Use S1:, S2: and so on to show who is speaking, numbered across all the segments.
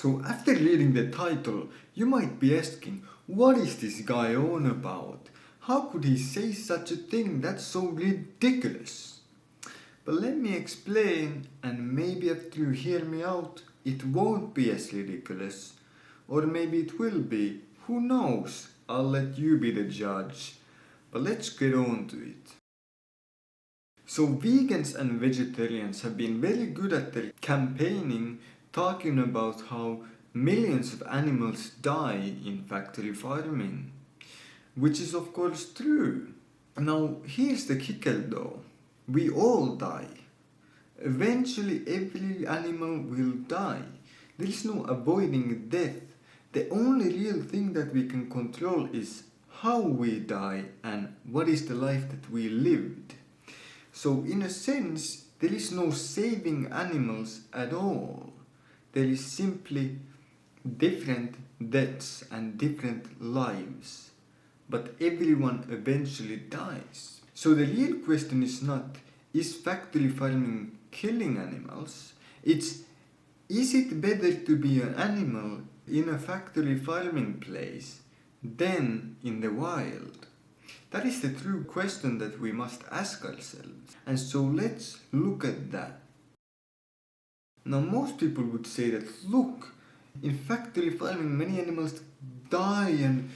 S1: So after reading the title, you might be asking, what is this guy on about? How could he say such a thing? That's so ridiculous. But let me explain, and maybe after you hear me out, it won't be as ridiculous. Or maybe it will be. Who knows? I'll let you be the judge. But let's get on to it. So vegans and vegetarians have been very good at their campaigning, talking about how millions of animals die in factory farming. Which is of course true. Now here's the kicker though. We all die. Eventually every animal will die. There is no avoiding death. The only real thing that we can control is how we die and what is the life that we lived. So in a sense, there is no saving animals at all. There is simply different deaths and different lives. But everyone eventually dies. So the real question is not, is factory farming killing animals? It's, is it better to be an animal in a factory farming place than in the wild? That is the true question that we must ask ourselves. And so let's look at that. Now most people would say that, look, in factory farming many animals die and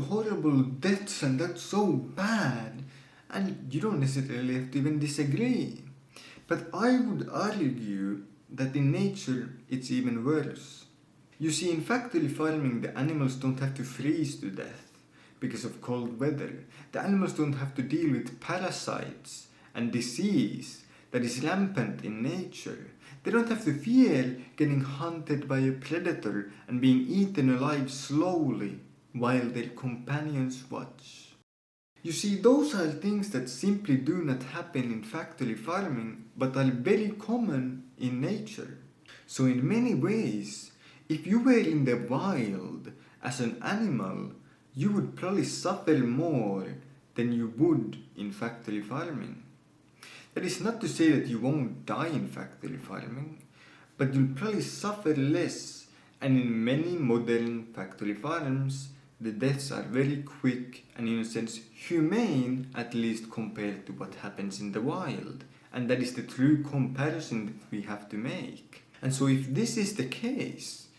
S1: horrible deaths and that's so bad. And you don't necessarily have to even disagree. But I would argue that in nature it's even worse. You see, in factory farming the animals don't have to freeze to death because of cold weather. The animals don't have to deal with parasites and disease that is rampant in nature. They don't have to fear getting hunted by a predator and being eaten alive slowly while their companions watch. You see, those are things that simply do not happen in factory farming but are very common in nature. So in many ways, if you were in the wild as an animal, you would probably suffer more than you would in factory farming. That is not to say that you won't die in factory farming, but you'll probably suffer less, and in many modern factory farms, the deaths are very quick and in a sense humane, at least compared to what happens in the wild. And that is the true comparison that we have to make. And so if this is the case,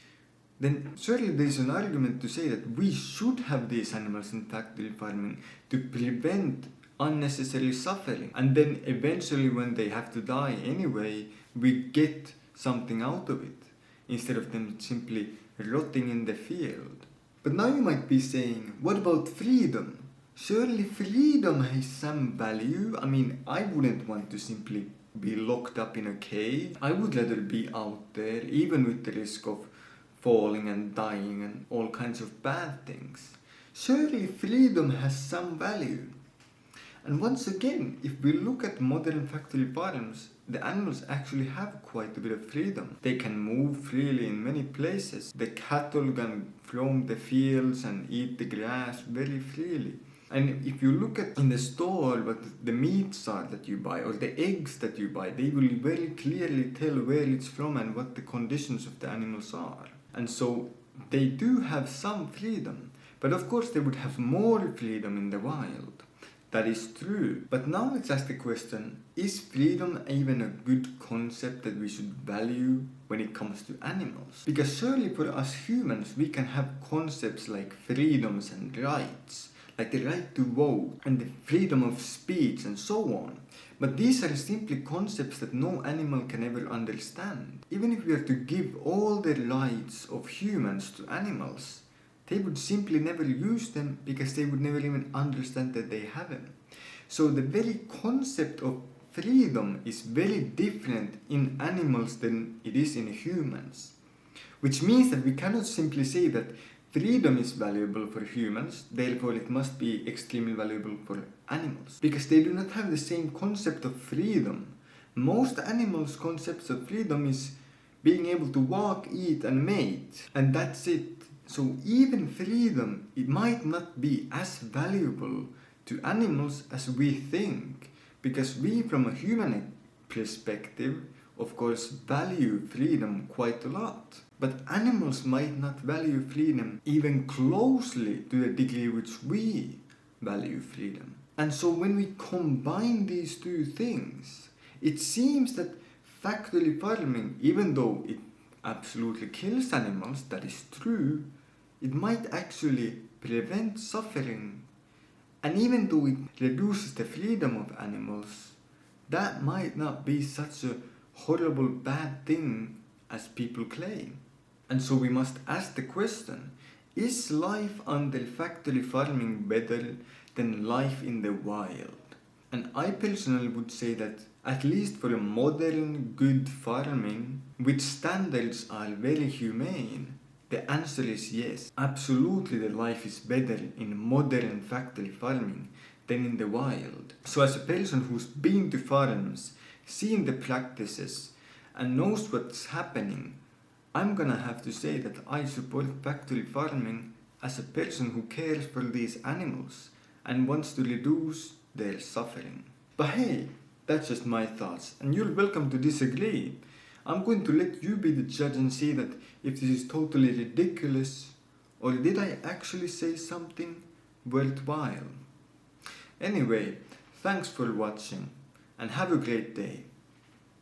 S1: then certainly there is an argument to say that we should have these animals in factory farming to prevent unnecessary suffering. And then eventually when they have to die anyway, we get something out of it, instead of them simply rotting in the field. But now you might be saying, what about freedom? Surely freedom has some value. I mean, I wouldn't want to simply be locked up in a cage. I would rather be out there, even with the risk of falling and dying and all kinds of bad things. Surely freedom has some value. And once again, if we look at modern factory farms, the animals actually have quite a bit of freedom. They can move freely in many places. The cattle can roam the fields and eat the grass very freely. And if you look at in the store what the meats are that you buy or the eggs that you buy, they will very clearly tell where it's from and what the conditions of the animals are. And so they do have some freedom. But of course they would have more freedom in the wild. That is true. But now let's ask the question, is freedom even a good concept that we should value when it comes to animals? Because surely for us humans we can have concepts like freedoms and rights, like the right to vote and the freedom of speech and so on. But these are simply concepts that no animal can ever understand. Even if we were to give all the rights of humans to animals, they would simply never use them because they would never even understand that they have them. So the very concept of freedom is very different in animals than it is in humans. Which means that we cannot simply say that freedom is valuable for humans, therefore it must be extremely valuable for animals. Because they do not have the same concept of freedom. Most animals' concepts of freedom is being able to walk, eat and mate, and that's it. So even freedom, it might not be as valuable to animals as we think, because we from a human perspective of course value freedom quite a lot. But animals might not value freedom even closely to the degree which we value freedom. And so when we combine these two things, it seems that factory farming, even though it absolutely kills animals, that is true, it might actually prevent suffering. And even though it reduces the freedom of animals, that might not be such a horrible bad thing as people claim. And so we must ask the question, is life under factory farming better than life in the wild? And I personally would say that at least for a modern good farming, which standards are very humane, the answer is yes. Absolutely the life is better in modern factory farming than in the wild. So as a person who's been to farms, seen the practices, and knows what's happening, I'm gonna have to say that I support factory farming as a person who cares for these animals and wants to reduce their suffering. But hey, that's just my thoughts, and you're welcome to disagree. I'm going to let you be the judge and see that if this is totally ridiculous or did I actually say something worthwhile. Anyway, thanks for watching and have a great day.